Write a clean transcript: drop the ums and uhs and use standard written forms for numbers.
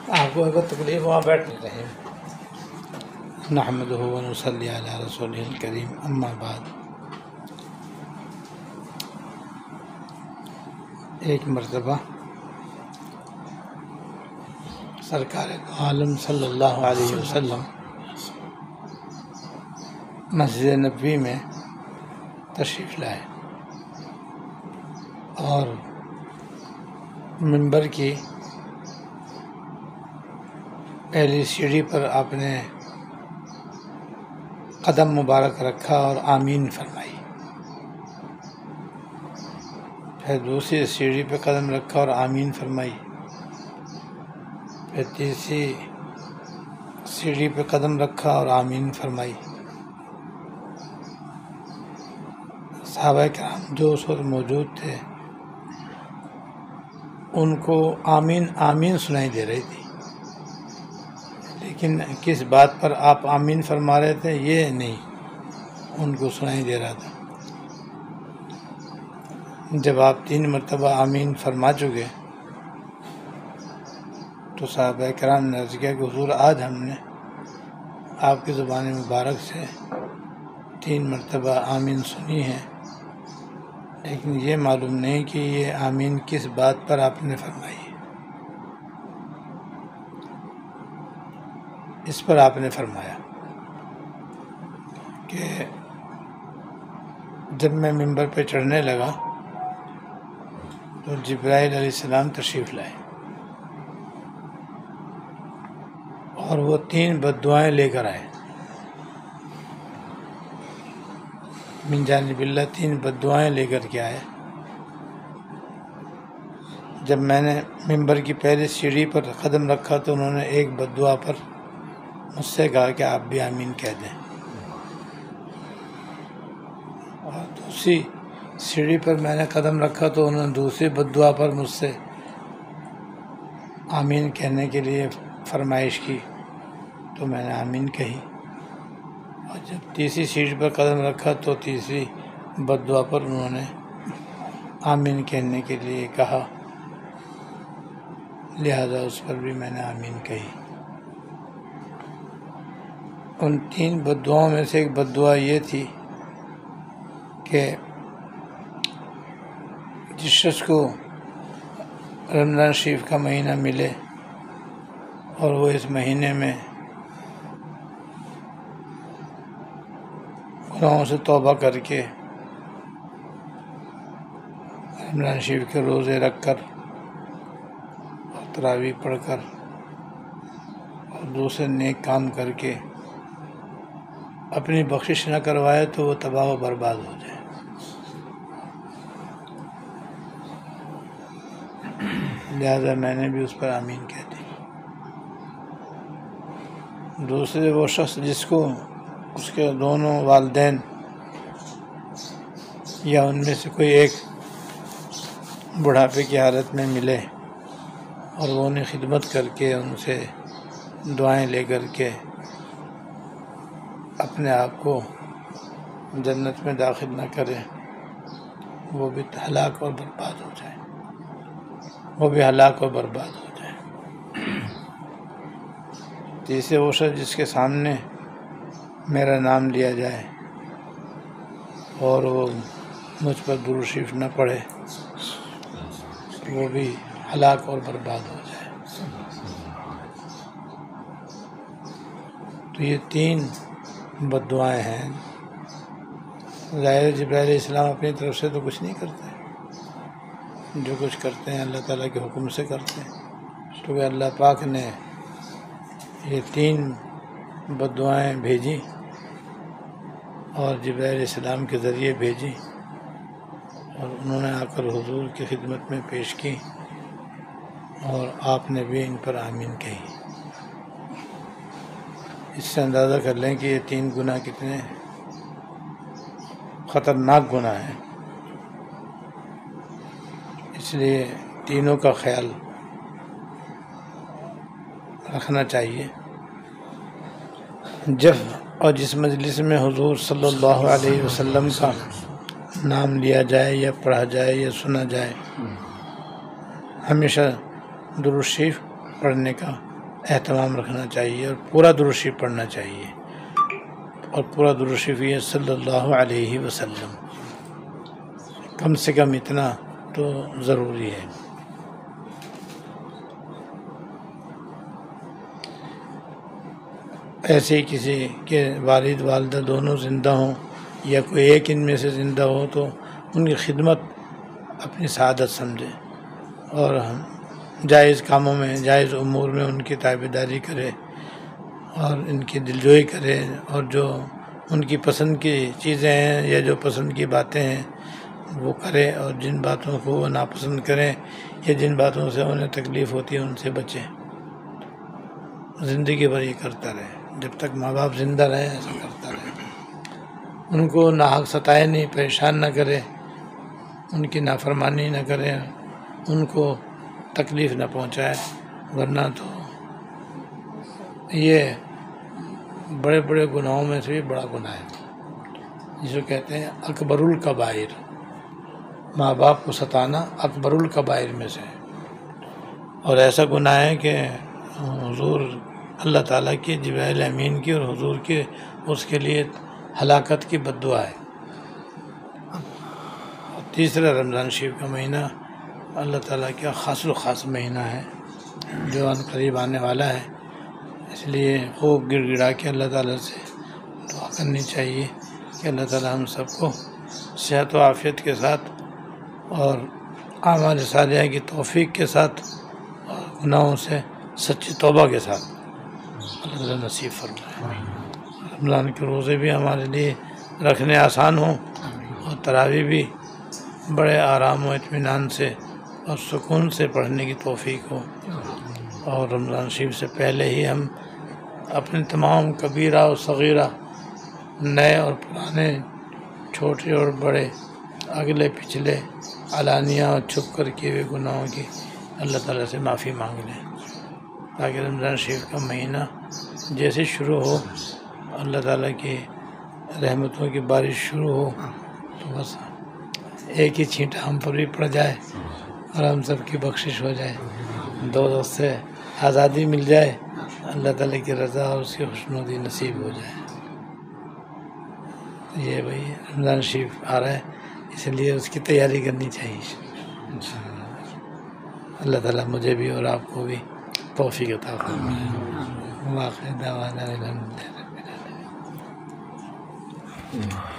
آپ کو اگر تکلیف وہاں بیٹھنے رہے نحمدہ و نصلی علی رسولہ الکریم اما بعد۔ ایک مرتبہ سرکار عالم صلی اللہ علیہ وسلم مسجد نبوی میں تشریف لائے اور منبر کی پہلی سیڑھی پر آپ نے قدم مبارک رکھا اور آمین فرمائی، پھر دوسری سیڑھی پہ قدم رکھا اور آمین فرمائی، پھر تیسری سیڑھی پہ قدم رکھا اور آمین فرمائی۔ صحابہ کرام جو اس وقت موجود تھے ان کو آمین آمین سنائی دے رہی تھی، لیکن کس بات پر آپ آمین فرما رہے تھے یہ نہیں ان کو سنائی دے رہا تھا۔ جب آپ 3 مرتبہ آمین فرما چکے تو صحابہ کرام نے عرض کیا کہ حضور آج ہم نے آپ کی زبان مبارک سے 3 مرتبہ آمین سنی ہے، لیکن یہ معلوم نہیں کہ یہ آمین کس بات پر آپ نے فرمائی ہے۔ اس پر آپ نے فرمایا کہ جب میں منبر پہ چڑھنے لگا تو جبرائیل علیہ السلام تشریف لائے اور وہ 3 بددعائیں لے کر آئے، من جانب اللہ 3 بددعائیں لے کر کے آئے۔ جب میں نے منبر کی پہلی سیڑھی پر قدم رکھا تو انہوں نے ایک بددعا پر مجھ سے کہا کہ آپ بھی آمین کہہ دیں، اور دوسری سیڑھی پر میں نے قدم رکھا تو انہوں نے دوسری بددعا پر مجھ سے آمین کہنے کے لیے فرمائش کی تو میں نے آمین کہی، اور جب تیسری سیڑھی پر قدم رکھا تو تیسری بددعا پر انہوں نے آمین کہنے کے لیے کہا، لہذا اس پر بھی میں نے آمین کہی۔ ان 3 بددعاؤں میں سے ایک بددعا یہ تھی کہ جس شخص کو رمضان شریف کا مہینہ ملے اور وہ اس مہینے میں گناہوں سے توبہ کر کے رمضان شریف کے روزے رکھ کر اور تراویح پڑھ کر اور دوسرے نیک کام کر کے اپنی بخشش نہ کروائے تو وہ تباہ و برباد ہو جائے۔ لہذا میں نے بھی اس پر آمین کہہ دی۔ دوسرے وہ شخص جس کو اس کے دونوں والدین یا ان میں سے کوئی ایک بڑھاپے کی حالت میں ملے اور وہ انہیں خدمت کر کے ان سے دعائیں لے کر کے اپنے آپ کو جنت میں داخل نہ کرے، وہ بھی ہلاک اور برباد ہو جائے، وہ بھی ہلاک اور برباد ہو جائے۔ تیسرے وہ شخص جس کے سامنے میرا نام لیا جائے اور وہ مجھ پر درود شریف نہ پڑھے، وہ بھی ہلاک اور برباد ہو جائے۔ تو یہ 3 بددعائیں ہیں۔ ظاہر جبرائیل علیہ السلام اپنی طرف سے تو کچھ نہیں کرتے، جو کچھ کرتے ہیں اللہ تعالیٰ کے حکم سے کرتے ہیں، کیونکہ اللہ پاک نے یہ 3 بددعائیں بھیجی اور جبرائیل علیہ السلام کے ذریعے بھیجی، اور انہوں نے آ کر حضور کی خدمت میں پیش کی اور آپ نے بھی ان پر آمین کہی۔ اس سے اندازہ کر لیں کہ یہ 3 گناہ کتنے خطرناک گناہ ہیں، اس لیے تینوں کا خیال رکھنا چاہیے۔ جب اور جس مجلس میں حضور صلی اللہ علیہ وسلم کا نام لیا جائے یا پڑھا جائے یا سنا جائے، ہمیشہ درود شریف پڑھنے کا اہتمام رکھنا چاہیے اور پورا درود شریف پڑھنا چاہیے، اور پورا درود شریف یہ صلی اللہ علیہ وسلم، کم سے کم اتنا تو ضروری ہے۔ ایسے ہی کسی کے والد والدہ دونوں زندہ ہوں یا کوئی ایک ان میں سے زندہ ہو تو ان کی خدمت اپنی سعادت سمجھے، اور ہم جائز کاموں میں، جائز امور میں ان کی تابعداری کرے اور ان کی دلجوئی کرے، اور جو ان کی پسند کی چیزیں ہیں یا جو پسند کی باتیں ہیں وہ کرے، اور جن باتوں کو وہ ناپسند کریں یا جن باتوں سے انہیں تکلیف ہوتی ہے ان سے بچیں۔ زندگی بھر یہ کرتا رہے، جب تک ماں باپ زندہ رہے ایسا کرتا رہے، ان کو ناحق ستائے نہیں، پریشان نہ کرے، ان کی نافرمانی نہ کرے، ان کو تکلیف نہ پہنچائے، ورنہ تو یہ بڑے بڑے گناہوں میں سے بھی بڑا گناہ ہے، جسے کہتے ہیں اکبر الکبائر۔ ماں باپ کو ستانا اکبر الکبائر میں سے ہے، اور ایسا گناہ ہے کہ حضور اللہ تعالیٰ کی، جبرائیل امین کی اور حضور کی اس کے لیے ہلاکت کی بد دعا ہے۔ اور تیسرا رمضان شریف کا مہینہ اللہ تعالیٰ کا خاص الخاص مہینہ ہے جو ان قریب آنے والا ہے، اس لیے خوب گڑ گڑا کے اللہ تعالیٰ سے دعا کرنی چاہیے کہ اللہ تعالیٰ ہم سب کو صحت و عافیت کے ساتھ اور اعمال صالحہ کی توفیق کے ساتھ اور گناہوں سے سچی توبہ کے ساتھ اللہ تعالیٰ نصیب فرمائے۔ رمضان کے روزے بھی ہمارے لیے رکھنے آسان ہوں، اور تراویح بھی بڑے آرام و اطمینان سے اور سکون سے پڑھنے کی توفیق ہو، اور رمضان شریف سے پہلے ہی ہم اپنے تمام کبیرہ اور صغیرہ، نئے اور پرانے، چھوٹے اور بڑے، اگلے پچھلے، علانیہ اور چھپ کر کیے ہوئے گناہوں کی اللہ تعالیٰ سے معافی مانگ لیں، تاکہ رمضان شریف کا مہینہ جیسے شروع ہو، اللہ تعالیٰ کی رحمتوں کی بارش شروع ہو تو بس ایک ہی چھینٹا ہم پر بھی پڑ جائے اور ہم سب کی بخشش ہو جائے، دوزخ سے آزادی مل جائے، اللہ تعالیٰ کی رضا اور اس کی خوشنودی نصیب ہو جائے۔ یہ بھائی رمضان شریف آ رہا ہے، اس لیے اس کی تیاری کرنی چاہیے۔ اللہ تعالیٰ مجھے بھی اور آپ کو بھی توفیق عطا فرمائے۔ واخر دعوانا الحمدللہ رب العالمین۔